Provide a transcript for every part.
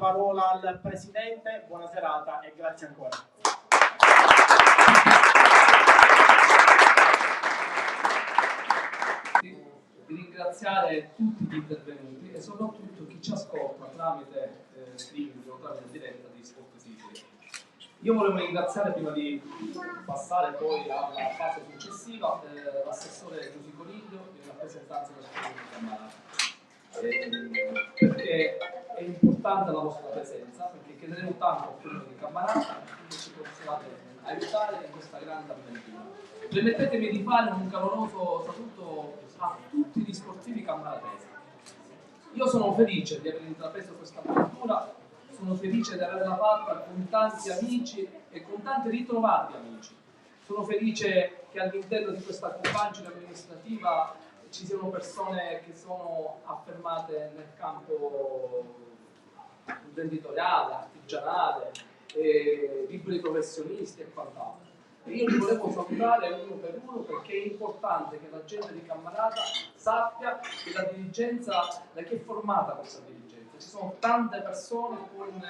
parola al Presidente. Buona serata e grazie ancora. Di ringraziare tutti gli intervenuti e soprattutto chi ci ascolta tramite streaming o tramite diretta di Sport Sicily. Io volevo ringraziare, prima di passare poi alla fase successiva, l'assessore Giusy Coniglio in rappresentanza del Comune di Cammarata, perché è importante la vostra presenza, perché chiederemo tanto al Comune di Cammarata che ci possiate aiutare in questa grande avventura. Permettetemi di fare un caloroso saluto a tutti gli sportivi cammaratesi. Io sono felice di aver intrapreso questa avventura, sono felice di averla fatta con tanti amici e con tanti ritrovati amici. Sono felice che all'interno di questa compagine amministrativa ci siano persone che sono affermate nel campo imprenditoriale, artigianale, liberi professionisti e quant'altro. E io li volevo salutare uno per uno perché è importante che la gente di Cammarata sappia che la dirigenza, da che è formata questa dirigenza. Ci sono tante persone con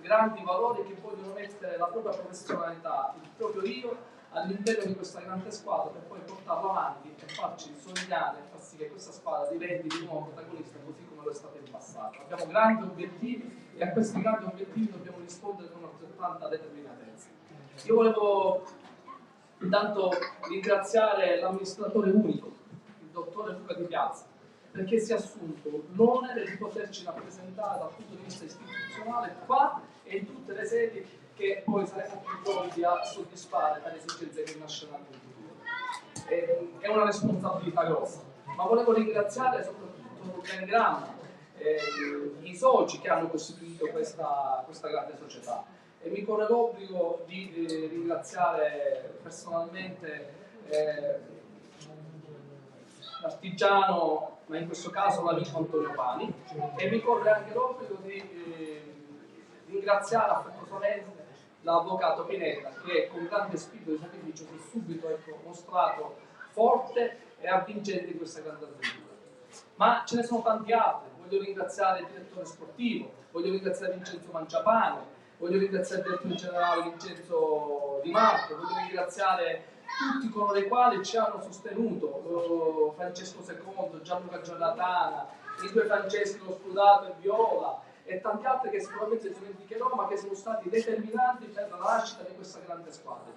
grandi valori che vogliono mettere la propria professionalità, il proprio io, all'interno di questa grande squadra per poi portarla avanti e farci sognare e far sì che questa squadra diventi di nuovo protagonista così come lo è stata in passato. Abbiamo grandi obiettivi e a questi grandi obiettivi dobbiamo rispondere con altrettanta determinatezza. Io volevo intanto ringraziare l'amministratore unico, il dottore Luca Di Piazza, perché si è assunto l'onere di poterci rappresentare dal punto di vista istituzionale qua e in tutte le sedi che poi saremo più pronti a soddisfare le esigenze che nasceranno in futuro. È una responsabilità grossa, ma volevo ringraziare soprattutto l'organigramma, i soci che hanno costituito questa grande società. E mi corre l'obbligo di ringraziare personalmente l'artigiano, ma in questo caso l'amico Antonio Pani, e mi corre anche l'obbligo di ringraziare affettuosamente l'avvocato Pinella, che con grande spirito di sacrificio si è subito mostrato forte e avvincente in questa grande avventura. Ma ce ne sono tanti altri. Voglio ringraziare il direttore sportivo, voglio ringraziare Vincenzo Mangiapane, voglio ringraziare il direttore generale Vincenzo Di Marco, voglio ringraziare tutti coloro i quali ci hanno sostenuto, Francesco II, Gianluca Giordatana, i due Franceschi, lo Scudato e Viola, e tanti altri che sicuramente dimenticherò, ma che sono stati determinanti per la nascita di questa grande squadra.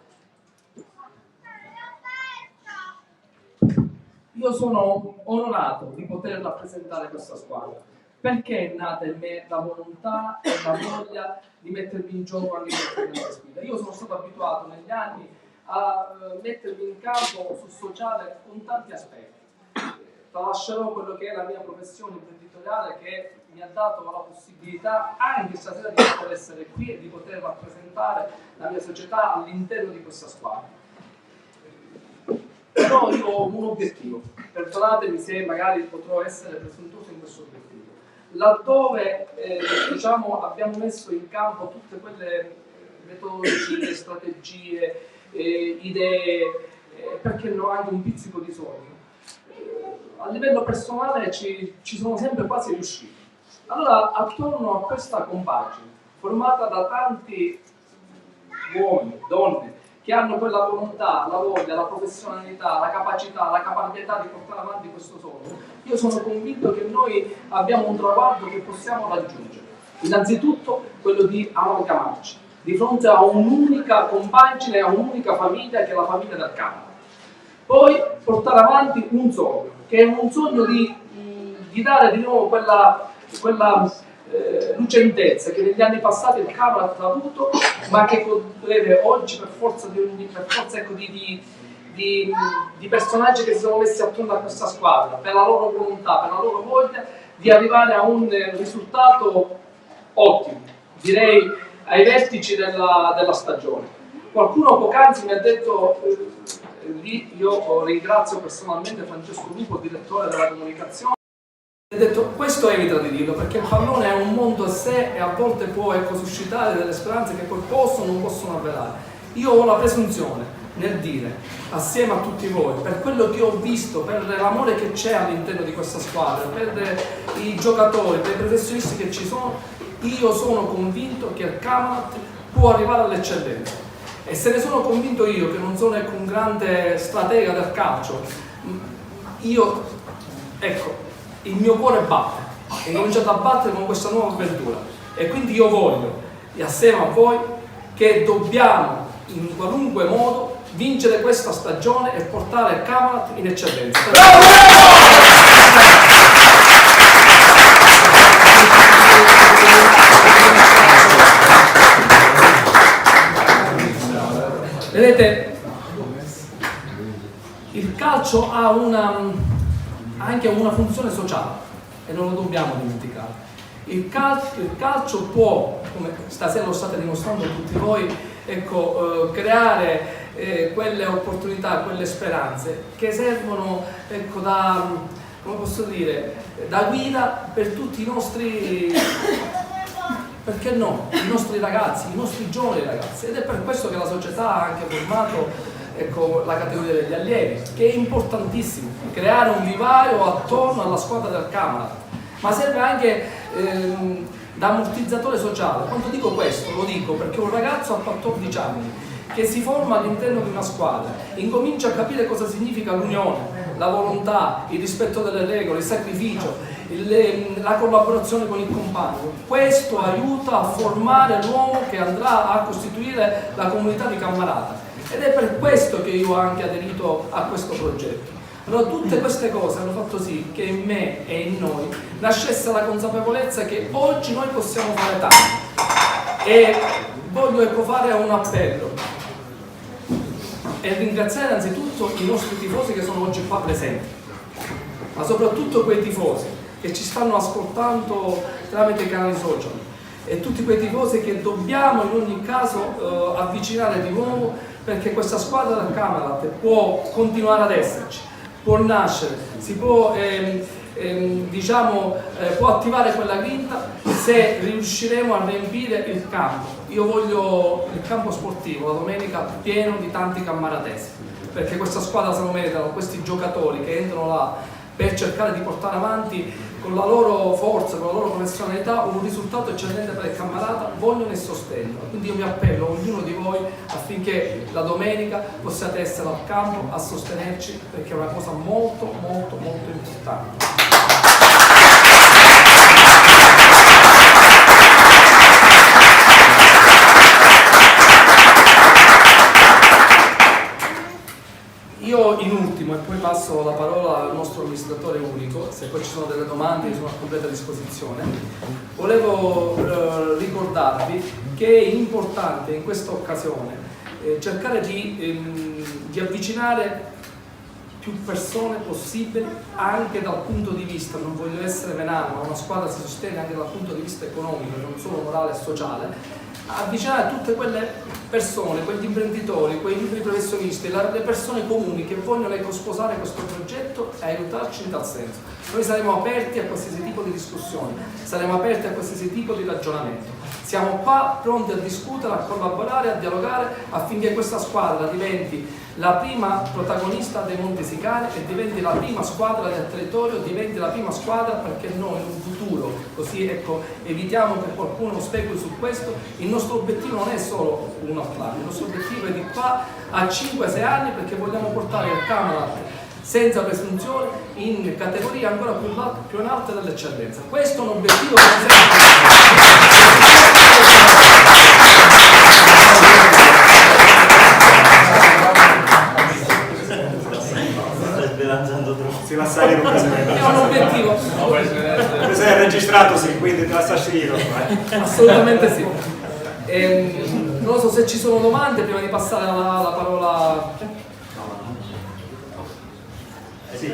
Io sono onorato di poter rappresentare questa squadra, perché è nata in me la volontà e la voglia di mettermi in gioco anche in questa grande sfida. Io sono stato abituato negli anni a mettermi in campo sul sociale con tanti aspetti. Tralascerò quello che è la mia professione imprenditoriale, che mi ha dato la possibilità anche stasera di poter essere qui e di poter rappresentare la mia società all'interno di questa squadra. Però io ho un obiettivo, perdonatemi se magari potrò essere presuntuoso in questo obiettivo. Laddove abbiamo messo in campo tutte quelle metodologie, strategie, idee, perché no, anche un pizzico di sogno, a livello personale ci sono sempre quasi riusciti. Allora, attorno a questa compagine, formata da tanti uomini, donne, che hanno quella volontà, la voglia, la professionalità, la capacità, la caparbietà di portare avanti questo sogno, io sono convinto che noi abbiamo un traguardo che possiamo raggiungere. Innanzitutto quello di amalgamarci di fronte a un'unica compagine, a un'unica famiglia che è la famiglia del campo. Poi portare avanti un sogno, che è un sogno di dare di nuovo quella lucentezza che negli anni passati il Camera ha avuto, ma che deve oggi per forza di personaggi che si sono messi attorno a questa squadra, per la loro volontà, per la loro voglia di arrivare a un risultato ottimo, direi ai vertici della stagione. Qualcuno poc'anzi mi ha detto, io ringrazio personalmente Francesco Lupo, direttore della comunicazione, mi ha detto questo evita di dirlo perché il pallone è un mondo a sé e a volte può suscitare delle speranze che poi possono o non possono avverare. Io ho la presunzione nel dire, assieme a tutti voi, per quello che ho visto, per l'amore che c'è all'interno di questa squadra, per i giocatori, per i professionisti che ci sono, io sono convinto che il Camanat può arrivare all'eccellenza. E se ne sono convinto io, che non sono un grande stratega del calcio, il mio cuore batte, è cominciato a battere con questa nuova avventura, e quindi io voglio, e assieme a voi, che dobbiamo in qualunque modo vincere questa stagione e portare il Camanat in eccellenza. Vedete, il calcio ha anche una funzione sociale e non lo dobbiamo dimenticare. Il calcio può, come stasera lo state dimostrando tutti voi, creare quelle opportunità, quelle speranze che servono da guida per tutti i nostri, perché no, i nostri ragazzi, i nostri giovani ragazzi. Ed è per questo che la società ha anche formato la categoria degli allievi, che è importantissimo, creare un vivaio attorno alla squadra del Camanat, ma serve anche da ammortizzatore sociale. Quando dico questo, lo dico perché un ragazzo a 14 anni che si forma all'interno di una squadra incomincia a capire cosa significa l'unione, la volontà, il rispetto delle regole, il sacrificio, la collaborazione con il compagno. Questo aiuta a formare l'uomo che andrà a costituire la comunità di Cammarata, ed è per questo che io ho anche aderito a questo progetto. Allora, tutte queste cose hanno fatto sì che in me e in noi nascesse la consapevolezza che oggi noi possiamo fare tanto, e voglio fare un appello e ringraziare innanzitutto i nostri tifosi che sono oggi qua presenti, ma soprattutto quei tifosi che ci stanno ascoltando tramite i canali social, e tutti quei tifosi che dobbiamo in ogni caso avvicinare di nuovo, perché questa squadra del Camanat può continuare ad esserci, può nascere, si può, può attivare quella grinta se riusciremo a riempire il campo. Io voglio il campo sportivo la domenica pieno di tanti cammaratesi, perché questa squadra se lo meritano, questi giocatori che entrano là per cercare di portare avanti con la loro forza, con la loro professionalità, un risultato eccellente per il Cammarata, vogliono il sostegno. Quindi io mi appello a ognuno di voi affinché la domenica possiate essere al campo a sostenerci, perché è una cosa molto molto molto importante. Io in ultimo, e poi passo la parola al nostro amministratore unico, se poi ci sono delle domande io sono a completa disposizione, volevo ricordarvi che è importante in questa occasione cercare di avvicinare più persone possibili, anche dal punto di vista, non voglio essere venale, ma una squadra si sostiene anche dal punto di vista economico, non solo morale e sociale, avvicinare tutte quelle persone, quegli imprenditori, quei liberi professionisti, le persone comuni che vogliono sposare questo progetto e aiutarci in tal senso. Noi saremo aperti a qualsiasi tipo di discussione, saremo aperti a qualsiasi tipo di ragionamento. Siamo qua pronti a discutere, a collaborare, a dialogare affinché questa squadra diventi la prima protagonista dei Monti Sicani e diventi la prima squadra del territorio, diventi la prima squadra, perché noi in un futuro, così evitiamo che qualcuno speculi su questo, il nostro obiettivo non è solo un anno, il nostro obiettivo è di qua a 5-6 anni, perché vogliamo portare il Camanat senza presunzione in categorie ancora più in alte dell'eccellenza. Questo è un obiettivo che si va a salire un è un obiettivo. Questo è registrato, sì, quindi te la sta scegliendo. Assolutamente sì. Non lo so se ci sono domande prima di passare la parola. Sì,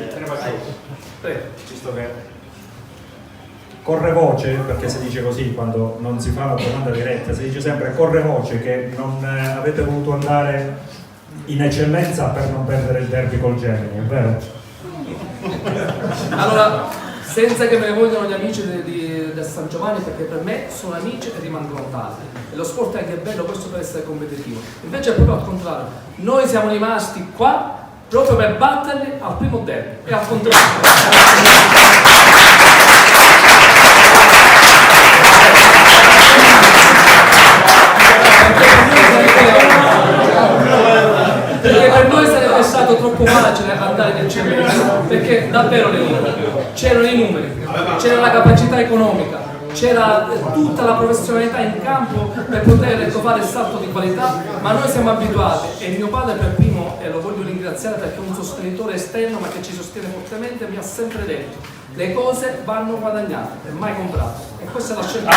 Prego. ci sto bene. Corre voce, perché si dice così quando non si fa una domanda diretta, si dice sempre corre voce che non avete voluto andare in eccellenza per non perdere il derby col Gemini, è vero? Allora, senza che me ne vogliano gli amici del del San Giovanni perché per me sono amici e rimangono tali. E lo sport è anche bello questo per essere competitivo. Invece è proprio al contrario, noi siamo rimasti qua proprio per batterli al primo derby, e al contrario. Perché per noi sarebbe stato troppo facile andare nel CMS, perché davvero c'erano i numeri, c'era la capacità economica, c'era tutta la professionalità in campo per poter fare il salto di qualità, ma noi siamo abituati, e mio padre per primo, e lo voglio ringraziare perché è un sostenitore esterno ma che ci sostiene fortemente, mi ha sempre detto: le cose vanno guadagnate e mai comprate, e questa è la scelta.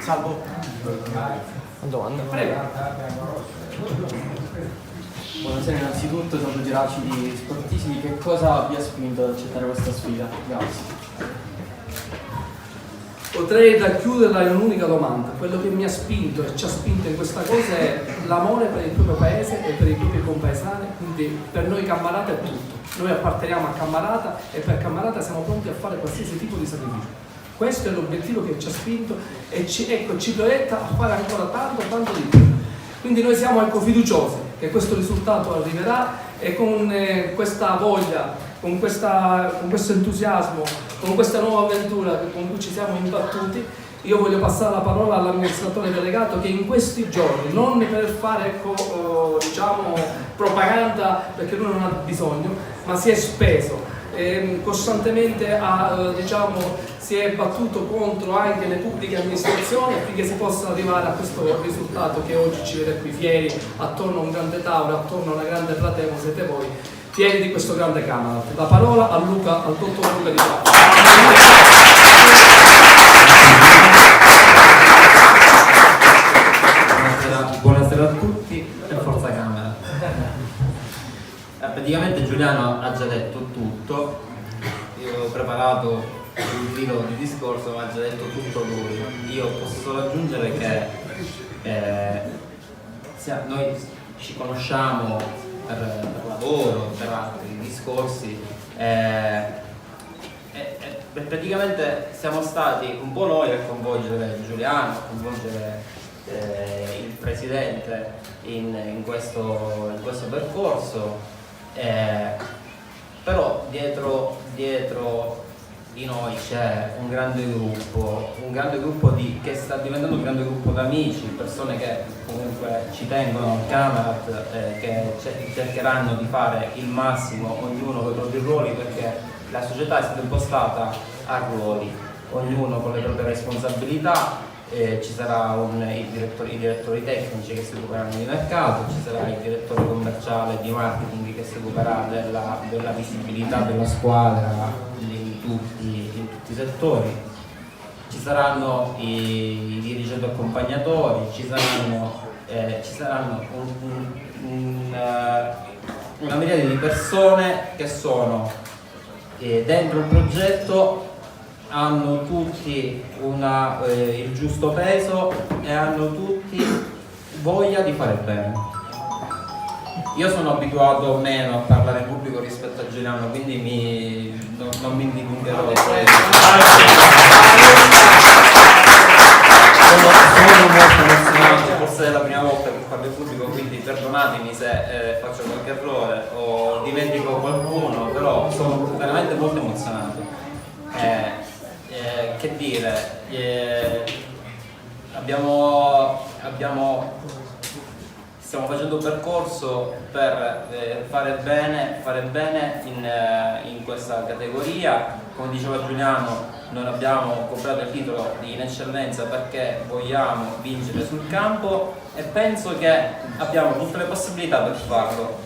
Salvo. Domanda. Prego. Buonasera, innanzitutto siamo due acidi sportivi, che cosa vi ha spinto ad accettare questa sfida? Grazie. Potrei racchiuderla in un'unica domanda. Quello che mi ha spinto e ci ha spinto in questa cosa è l'amore per il proprio paese e per i propri compaesani, quindi per noi Cammarata è tutto. Noi apparteniamo a Cammarata e per Cammarata siamo pronti a fare qualsiasi tipo di sacrificio. Questo è l'obiettivo che ci ha spinto e ci proietta a fare ancora tanto di più. Quindi noi siamo fiduciosi che questo risultato arriverà, e con questa voglia, con questo entusiasmo, con questa nuova avventura con cui ci siamo imbattuti, io voglio passare la parola all'amministratore delegato che in questi giorni, non per fare propaganda perché lui non ha bisogno, ma si è speso costantemente si è battuto contro anche le pubbliche amministrazioni affinché si possa arrivare a questo risultato che oggi ci vede qui fieri attorno a un grande tavolo, attorno a una grande platea come siete voi, fieri di questo grande Camerata. La parola al dottor Luca Di Giacomo. Buonasera a tutti e forza Camera. Praticamente Giuliano ha già detto tutto, io avevo preparato un filo di discorso ma ha già detto tutto lui. Io posso solo aggiungere che noi ci conosciamo per lavoro, per altri discorsi praticamente siamo stati un po' noi a coinvolgere Giuliano, a coinvolgere il presidente in questo percorso. Però dietro di noi c'è un grande gruppo che sta diventando un grande gruppo di amici, persone che comunque ci tengono al Camerata, che cercheranno di fare il massimo, ognuno con i propri ruoli, perché la società è stata impostata a ruoli, ognuno con le proprie responsabilità. Ci sarà i direttori tecnici che si occuperanno di mercato, ci sarà il direttore commerciale di marketing che si occuperà della visibilità della squadra in tutti i settori, ci saranno i dirigenti accompagnatori, ci saranno una miriade di persone che sono dentro il progetto, hanno tutti il giusto peso e hanno tutti voglia di fare bene. Io sono abituato meno a parlare in pubblico rispetto a Giuliano, quindi non mi dilungherò. Sono molto emozionato, forse è la prima volta che parlo in pubblico, quindi perdonatemi se faccio qualche errore o dimentico qualcuno, però sono veramente molto emozionato. Che dire, stiamo facendo un percorso per fare bene in questa categoria. Come diceva Giuliano, noi abbiamo comprato il titolo in eccellenza perché vogliamo vincere sul campo e penso che abbiamo tutte le possibilità per farlo.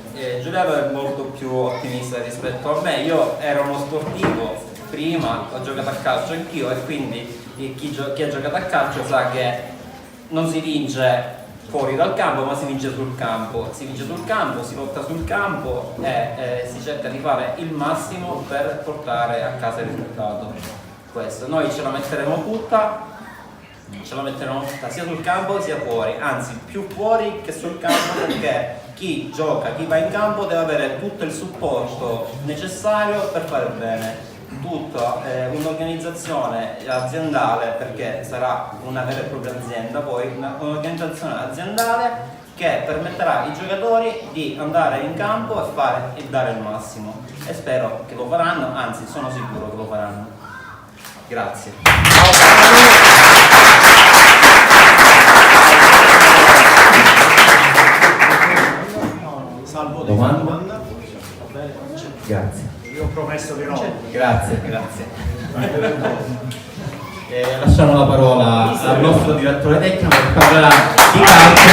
Giuliano è molto più ottimista rispetto a me, io ero uno sportivo, prima ho giocato a calcio anch'io, e quindi chi ha giocato a calcio sa che non si vince fuori dal campo ma si vince sul campo, si lotta sul campo e si cerca di fare il massimo per portare a casa il risultato. Questo, noi ce la metteremo tutta sia sul campo sia fuori, anzi più fuori che sul campo, perché chi gioca, chi va in campo deve avere tutto il supporto necessario per fare bene. Tutta un'organizzazione aziendale, perché sarà una vera e propria azienda, poi un'organizzazione aziendale che permetterà ai giocatori di andare in campo e dare il massimo, e spero che lo faranno, anzi sono sicuro che lo faranno. Grazie. Salvo Domanda? Grazie. Io ho promesso di no. Grazie. Lasciamo la parola al nostro direttore tecnico che parlerà di calcio e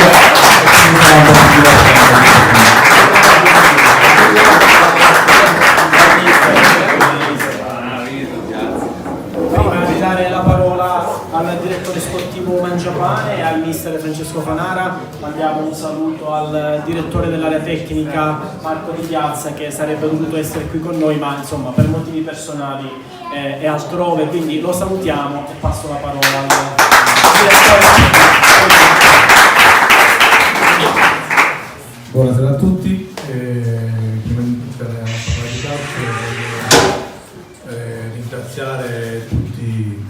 ci sarà un po' più Prima di dare la parola al direttore sportivo Mangiapane e al mister Francesco Fanara, mandiamo un saluto al direttore dell'area tecnica Marco Di Piazza, che sarebbe dovuto essere qui con noi, ma insomma per motivi personali è altrove, quindi lo salutiamo e passo la parola al direttore. Buonasera a tutti, prima di tutto a parlare di calcio voglio ringraziare tutti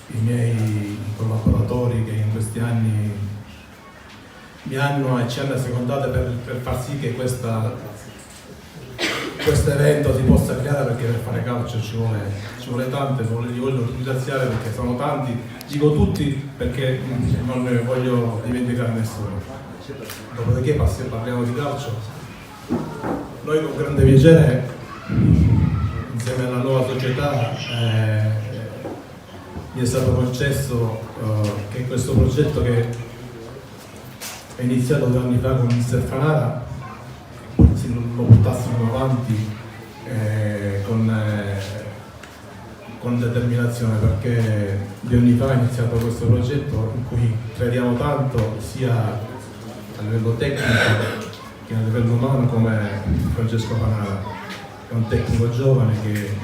i miei collaboratori che in questi anni mi hanno e ci hanno assecondato per far sì che questo evento si possa creare, perché per fare calcio ci vuole tanto, li voglio ringraziare perché sono tanti, dico tutti perché non ne voglio dimenticare nessuno. Dopodiché parliamo di calcio. Noi con grande piacere, insieme alla nuova società, mi è stato concesso che questo progetto che è iniziato 2 anni fa con il mister Fanara lo portassimo avanti con determinazione, perché 2 anni fa è iniziato questo progetto in cui crediamo tanto sia a livello tecnico che a livello umano, come Francesco Fanara, è un tecnico giovane che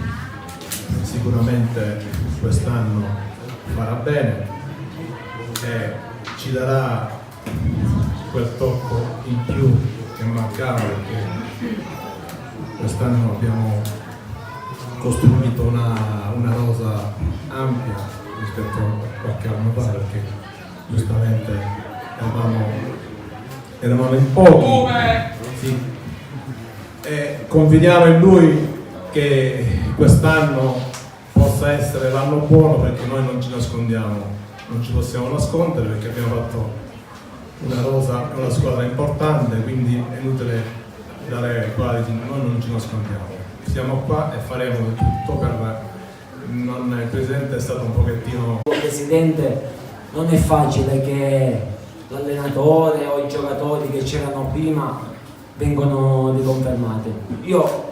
sicuramente quest'anno farà bene e ci darà quel tocco in più che mancava, perché quest'anno abbiamo costruito una rosa ampia rispetto a qualche anno fa, perché giustamente eravamo in pochi, sì. E confidiamo in lui che quest'anno possa essere l'anno buono, perché noi non ci nascondiamo, non ci possiamo nascondere, perché abbiamo fatto una rosa, una squadra importante, quindi è inutile dare quality, noi non ci nascondiamo, siamo qua e faremo di tutto per il presidente è stato un pochettino... Presidente, non è facile che l'allenatore o i giocatori che c'erano prima vengono riconfermati. Io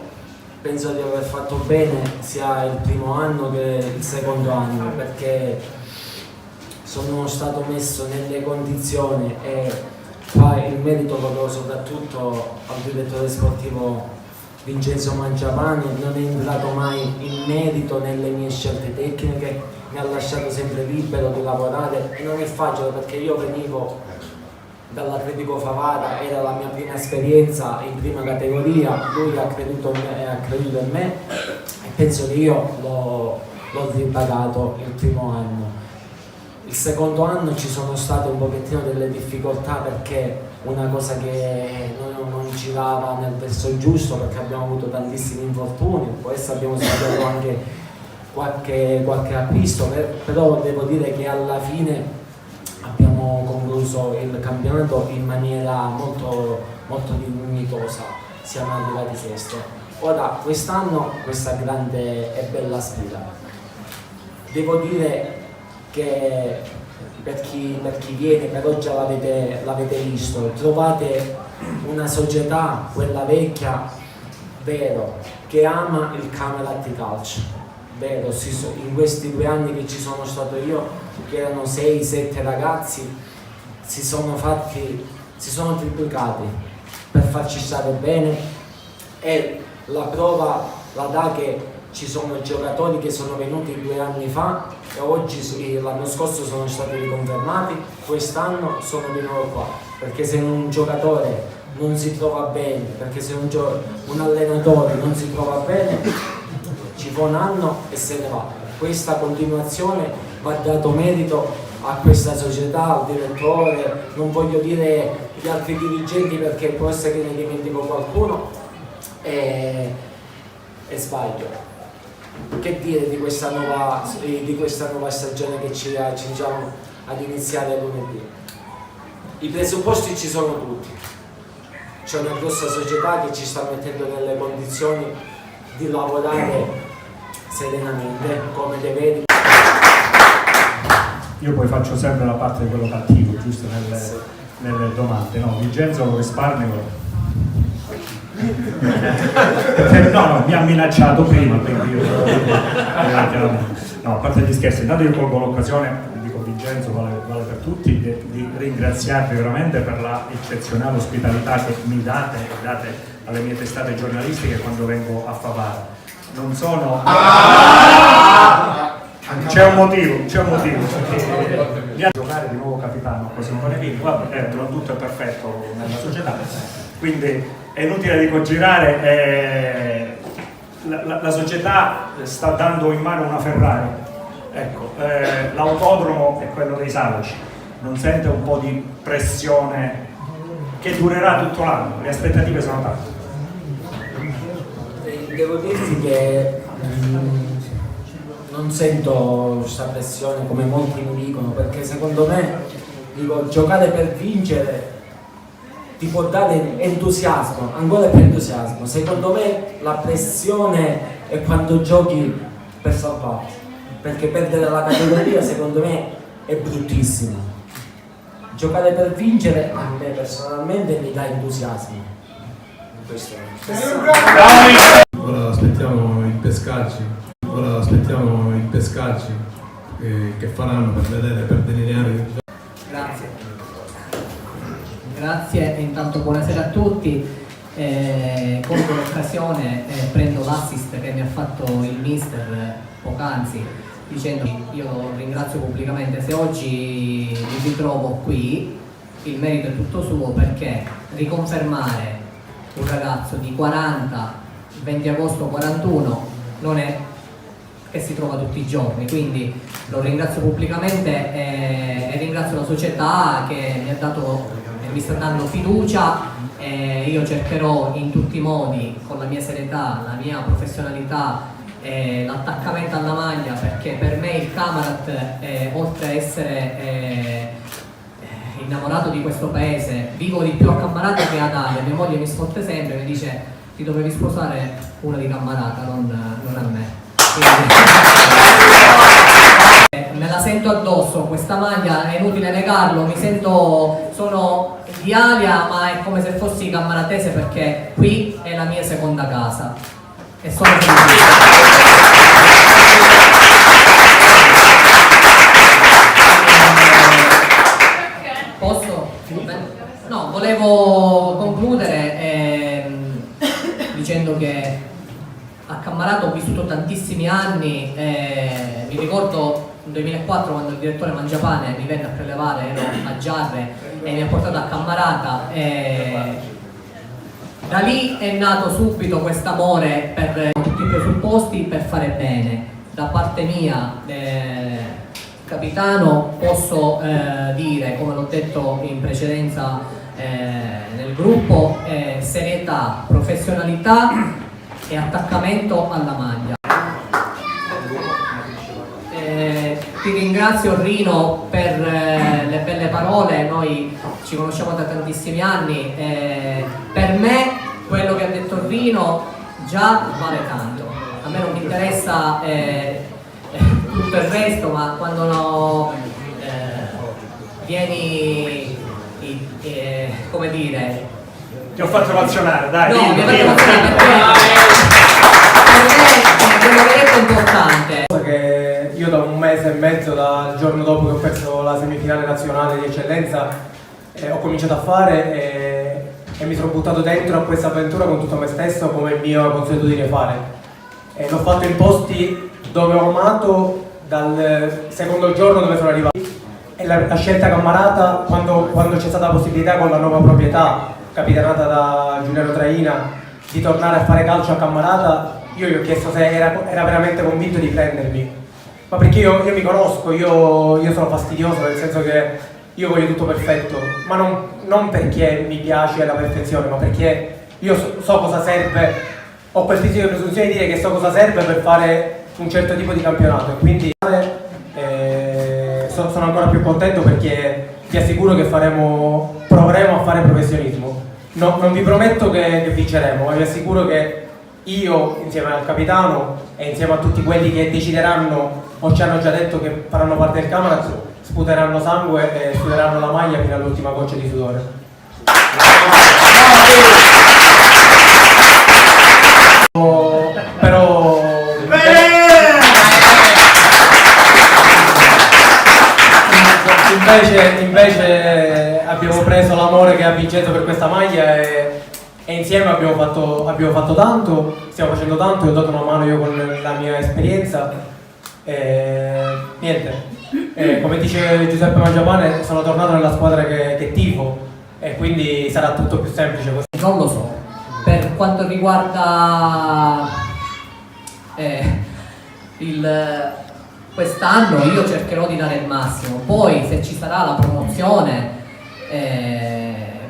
penso di aver fatto bene sia il primo anno che il secondo anno, perché sono stato messo nelle condizioni, e qua il merito lo do soprattutto al direttore sportivo Vincenzo Mangiapane. Non è entrato mai in merito nelle mie scelte tecniche, mi ha lasciato sempre libero di lavorare, e non è facile perché io venivo dall'Atletico Favara, era la mia prima esperienza in prima categoria, lui ha creduto in me e penso che io l'ho ripagato il primo anno. Il secondo anno ci sono state un pochettino delle difficoltà, perché una cosa che non girava nel verso giusto, perché abbiamo avuto tantissimi infortuni, poi abbiamo sbagliato anche qualche acquisto, però devo dire che alla fine abbiamo concluso il campionato in maniera molto, molto dignitosa, siamo arrivati sesto. Ora quest'anno questa grande e bella sfida, devo dire che per chi viene, però già l'avete visto, trovate una società, quella vecchia, vero, che ama il Camerati Calcio, vero, in questi 2 anni che ci sono stato io, che erano 6-7 ragazzi, si sono triplicati per farci stare bene, e la prova la dà che ci sono giocatori che sono venuti 2 anni fa e oggi, l'anno scorso, sono stati riconfermati, quest'anno sono di nuovo qua, perché se un giocatore non si trova bene, perché se un allenatore non si trova bene ci fa un anno e se ne va. Questa continuazione va dato merito a questa società, al direttore, non voglio dire gli altri dirigenti perché può essere che ne dimentico qualcuno e sbaglio. Che dire di questa nuova stagione che ci accingiamo ad iniziare lunedì? I presupposti ci sono tutti, c'è una grossa società che ci sta mettendo nelle condizioni di lavorare serenamente come deve. Io poi faccio sempre la parte di quello cattivo, giusto, nelle domande, no? Vincenzo lo risparmio. No, mi ha minacciato prima, quindi io no, a parte gli scherzi, intanto io colgo l'occasione, dico Vincenzo, vale per tutti, di ringraziarvi veramente per la eccezionale ospitalità che mi date e date alle mie testate giornalistiche quando vengo a Favara. Non sono... C'è un motivo, mi ha giocare di nuovo capitano così non ne viene, vabbè, tutto è perfetto nella società, quindi è inutile dico girare, la società sta dando in mano una Ferrari, ecco, l'autodromo è quello dei Salaci, non sente un po' di pressione che durerà tutto l'anno, le aspettative sono tante. Devo dirti che non sento questa pressione come molti mi dicono, perché secondo me giocare per vincere ti può dare entusiasmo, ancora più entusiasmo. Secondo me la pressione è quando giochi per salvarti, perché perdere la categoria secondo me è bruttissimo. Giocare per vincere a me personalmente mi dà entusiasmo. Questo è. Ora aspettiamo il pescarci, che faranno per vedere, per delineare. Grazie e intanto buonasera a tutti. Colgo l'occasione e prendo l'assist che mi ha fatto il mister poc'anzi dicendo io ringrazio pubblicamente se oggi mi ritrovo qui, il merito è tutto suo, perché riconfermare un ragazzo di 40, 20 agosto 41 non è che si trova tutti i giorni, quindi lo ringrazio pubblicamente e ringrazio la società che mi ha dato e mi sta dando fiducia, e io cercherò in tutti i modi, con la mia serietà, la mia professionalità e l'attaccamento alla maglia, perché per me il Camarat oltre a essere innamorato di questo paese, vivo di più a Cammarata che ad Ale. Mia moglie mi sfotte sempre, mi dice ti dovevi sposare una di Cammarata, non a me. Me la sento addosso questa maglia, è inutile negarlo, sono di Alia, ma è come se fossi cammaratese, perché qui è la mia seconda casa e sono Posso? No, volevo concludere dicendo che a Cammarata ho vissuto tantissimi anni, mi ricordo nel 2004 quando il direttore Mangiapane mi venne a prelevare, ero a Giarre e mi ha portato a Cammarata, da lì è nato subito quest'amore per tutti i presupposti per fare bene. Da parte mia, capitano, posso dire, come l'ho detto in precedenza nel gruppo, serietà, professionalità e attaccamento alla maglia. Ti ringrazio Rino per le belle parole, noi ci conosciamo da tantissimi anni, per me quello che ha detto Rino già vale tanto, a me non mi interessa tutto il resto, ma quando vieni come dire, ti ho fatto emozionare, dai. No, mi ha fatto emozionare perché per me quello che hai detto è importante. Che io da un mese e mezzo, dal giorno dopo che ho perso la semifinale nazionale di eccellenza, ho cominciato a fare e mi sono buttato dentro a questa avventura con tutto me stesso, come mi ho consuetudine fare. L'ho fatto in posti dove ho amato dal secondo giorno dove sono arrivato. E la scelta Cammarata, quando c'è stata la possibilità con la nuova proprietà, capitanata da Giuliano Traina, di tornare a fare calcio a Cammarata, io gli ho chiesto se era veramente convinto di prendermi. Ma perché io mi conosco, io sono fastidioso, nel senso che io voglio tutto perfetto, ma non perché mi piace la perfezione, ma perché io so cosa serve, ho quel fisico di presunzione di dire che so cosa serve per fare un certo tipo di campionato, e quindi sono ancora più contento perché vi assicuro che proveremo a fare professionismo. Non vi prometto che vinceremo, ma vi assicuro che io, insieme al capitano e insieme a tutti quelli che decideranno o ci hanno già detto che faranno parte del Camerata, sputeranno sangue e suderanno la maglia fino all'ultima goccia di sudore. Però invece abbiamo preso l'amore che ha Vincenzo per questa maglia e insieme abbiamo fatto tanto, stiamo facendo tanto, e ho dato una mano io con la mia esperienza. Niente, come dice Giuseppe Mangiapane, sono tornato nella squadra che tifo e quindi sarà tutto più semplice così. Non lo so, per quanto riguarda quest'anno io cercherò di dare il massimo, poi se ci sarà la promozione,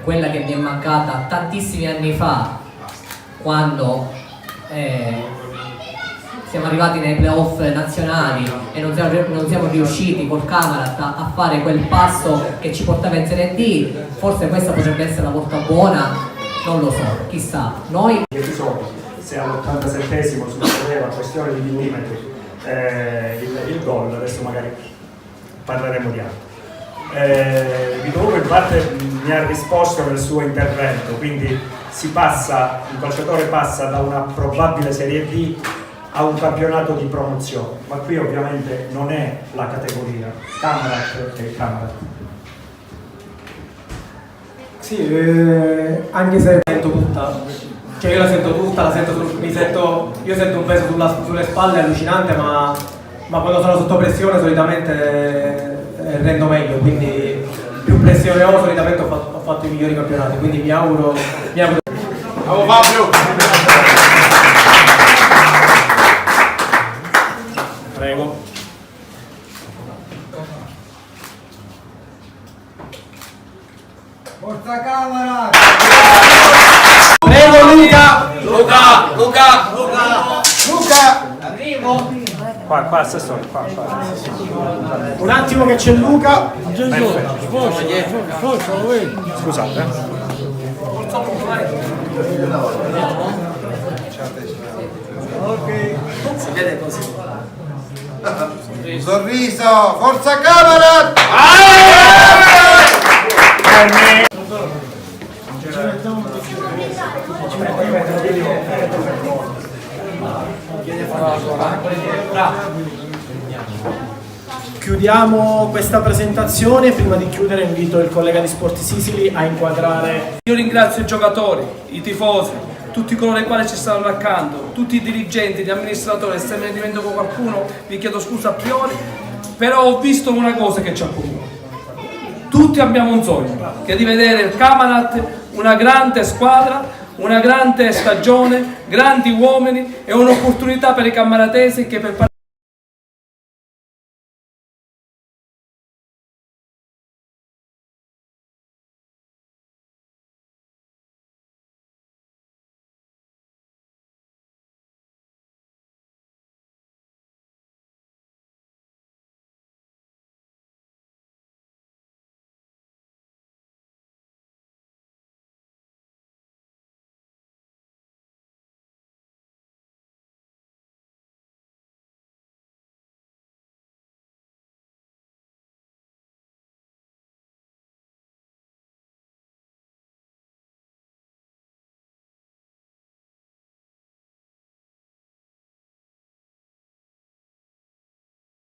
quella che mi è mancata tantissimi anni fa, quando siamo arrivati nei playoff nazionali e non siamo riusciti col Camerata a fare quel passo che ci portava in Serie D, forse questa potrebbe essere la volta buona, non lo so, chissà. Noi se all'87esimo succedeva questione di millimetri il gol, adesso magari parleremo di altro. Vittorio in parte mi ha risposto nel suo intervento, quindi il calciatore passa da una probabile Serie D a un campionato di promozione, ma qui ovviamente non è la categoria, Camerata è il Camerata. Sì, anche se sento tutta, cioè io la sento tutta, io sento un peso sulle spalle allucinante, ma quando sono sotto pressione solitamente rendo meglio, quindi più pressione ho, solitamente ho fatto i migliori campionati, quindi mi auguro. Bravo Fabio! Prego. Forza Camera! Prego Luca! Arrivo! Qua, assessore, qua. Un attimo che c'è Luca. Scusate. Ok. Si vede così. Sorriso! Forza Camera! Chiudiamo questa presentazione. Prima di chiudere invito il collega di Sport Sicily a inquadrare. Io ringrazio i giocatori, i tifosi, tutti coloro i quali ci stanno accanto, tutti i dirigenti, gli amministratori. Se me ne dimentico qualcuno vi chiedo scusa a priori, però ho visto una cosa che ci accomuna. Tutti abbiamo un sogno, che è di vedere il Camerata una grande squadra, una grande stagione, grandi uomini e un'opportunità per i cammaratesi che per